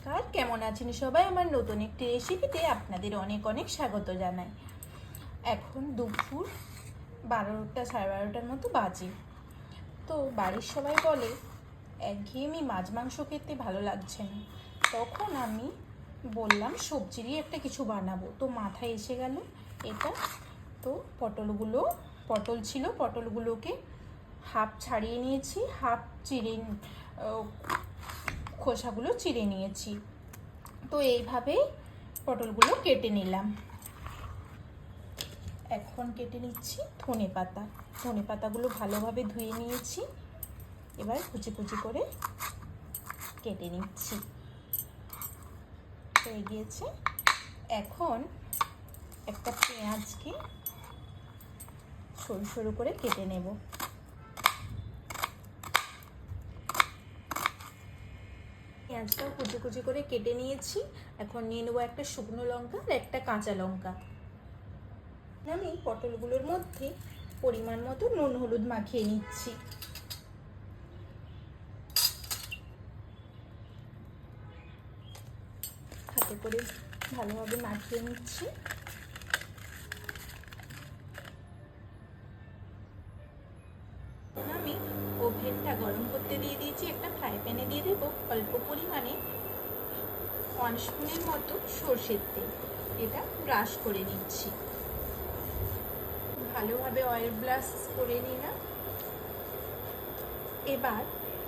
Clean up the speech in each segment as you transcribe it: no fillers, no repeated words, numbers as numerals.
নমস্কার, কেমন আছেন সবাই? আমার নতুন একটি রেসিপিতে আপনাদের অনেক অনেক স্বাগত জানাই। এখন দুপুর 12টা সাড়ে 12টার মতো বাজে। তো বাড়ির সবাই বলে একঘেয়েমি মাছ মাংস খেতে ভালো লাগছে না। তখন আমি বললাম সবজিরই একটা কিছু বানাবো। তো মাথায় এসে গেল এটা। তো পটল ছিল, পটলগুলোকে হাফ ছাড়িয়ে নিয়েছি, হাফ চিড়ে খোসাগুলো চিড়ে নিয়েছি। তো এইভাবেই পটলগুলো কেটে নিলাম। এখন কেটে নিচ্ছি ধনে পাতাগুলো ভালোভাবে ধুয়ে নিয়েছি। এবার কুচি কুচি করে কেটে নিচ্ছি। হয়ে গিয়েছে। এখন একটা পেঁয়াজকে সরু সরু করে কেটে নেব। পেঁয়াজটাও কুচি কুচি করে কেটে নিয়েছি। এখন নিয়ে নেবো একটা শুকনো লঙ্কা আর একটা কাঁচা লঙ্কা। আমি পটলগুলোর মধ্যে পরিমাণ মতো নুন হলুদ মাখিয়ে নিচ্ছি। হাতে করে ভালোভাবে মাখিয়ে নিচ্ছি। আমি ওভেনটা গরম করতে দিয়ে দিয়েছি। একটা ফ্রাই প্যানে দিয়ে দেবো অল্প পরিমাণে 1 স্পুনের মতো সরষের তেল। এটা ব্রাশ করে নিচ্ছি। ভালোভাবে অয়েল ব্রাশ করে নিলাম। এবার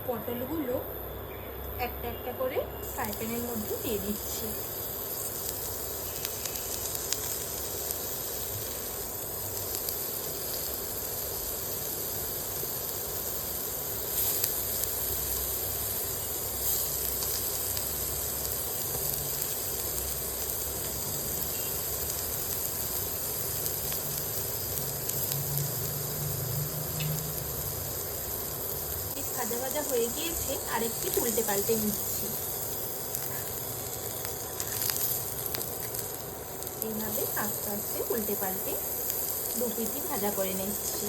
পটলগুলো একটা একটা করে ফ্রাই প্যানের মধ্যে দিয়ে দিচ্ছি। ভাজা ভাজা হয়ে গিয়েছে, আরেকটি উল্টে পাল্টে নিচ্ছি। এইভাবে আস্তে আস্তে উল্টে পাল্টে দু পিঠি ভাজা করে নিচ্ছি।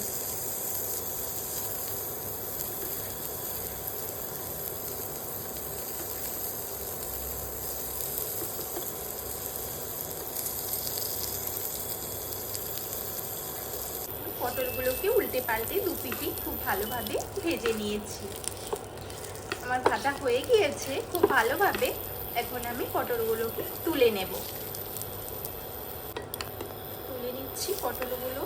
পটলগুলোকে উল্টে পাল্টে দু পিঠি খুব ভালোভাবে ভেজে নিয়েছি। আমার ভাজা হয়ে গিয়েছে খুব ভালোভাবে। এখন আমি পটলগুলোকে তুলে নেব। তুলে নিচ্ছি পটলগুলো।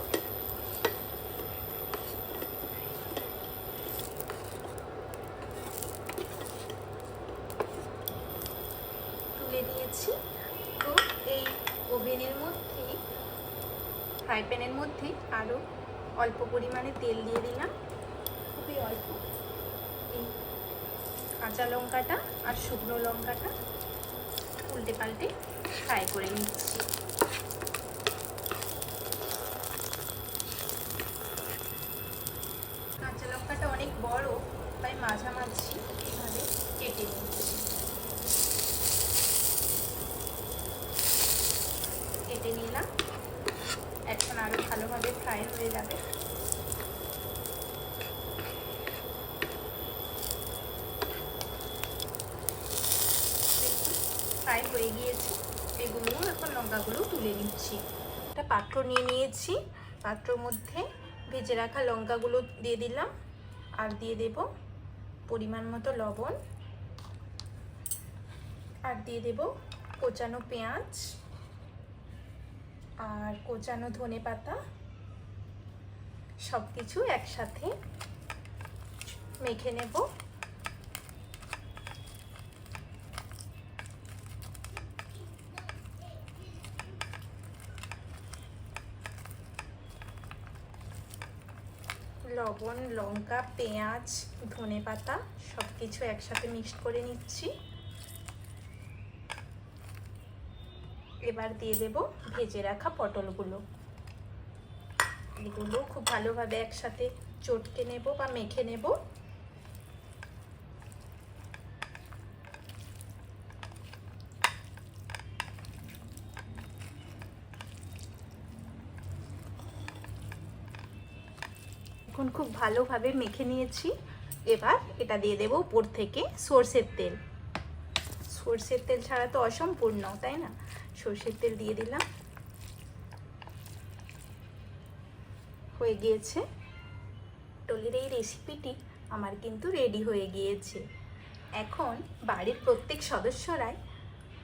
তুলে নিয়েছি। তো এই ওভেনের মধ্যে ফ্রাই প্যানের মধ্যে আরও অল্প পরিমাণে তেল দিয়ে দিলাম, খুবই অল্প। এই কাঁচা লঙ্কাটা আর শুকনো লঙ্কাটা উল্টে পাল্টে ফ্রাই করে নিচ্ছি। কাঁচা লঙ্কাটা অনেক বড়, তাই মাঝামাঝি এইভাবে কেটে নিচ্ছি। কেটে নিলাম। এখন আরো ভালোভাবে ফ্রাই হয়ে যাবে। ফ্রাই হয়ে গিয়েছে। এগুলো এখন লঙ্কাগুলো তুলে নিচ্ছি। একটা পাত্র নিয়ে নিয়েছি। পাত্রের মধ্যে ভেজে রাখা লঙ্কাগুলো দিয়ে দিলাম, আর দিয়ে দেব পরিমাণ মতো লবণ, আর দিয়ে দেব কোচানো পেঁয়াজ আর কোচানো ধনে পাতা। সব কিছু একসাথে মেখে নেব। লবণ, লঙ্কা, পেঁয়াজ, ধনে পাতা সব কিছু একসাথে মিক্সড করে নিচ্ছি। এবার দিয়ে দেব ভেজে রাখা পটলগুলো। এগুলো খুব ভালোভাবে একসাথে চটকে নেব বা মেখে নেব। এখন খুব ভালোভাবে মেখে নিয়েছি। এবার এটা দিয়ে দেব উপর থেকে সরষের তেল। সর্ষের তেল ছাড়া তো অসম্পূর্ণ, তাই না? সর্ষের তেল দিয়ে দিলাম, হয়ে গিয়েছে। পটলের এই রেসিপিটি আমার কিন্তু রেডি হয়ে গিয়েছে। এখন বাড়ির প্রত্যেক সদস্যরাই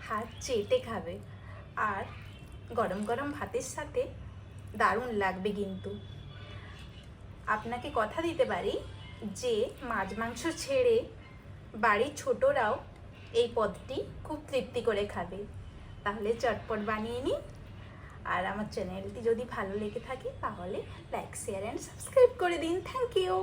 হাত চেটে খাবে, আর গরম গরম ভাতের সাথে দারুণ লাগবে কিন্তু। আপনাকে কথা দিতে পারি যে মাছ মাংস ছেড়ে বাড়ির ছোটরাও এই পদটি খুব তৃপ্তি করে খাবে। তাহলে চটপট বানিয়ে নিন। আর আমার চ্যানেলটি যদি ভালো লেগে থাকে তাহলে লাইক, শেয়ার অ্যান্ড সাবস্ক্রাইব করে দিন। Thank you.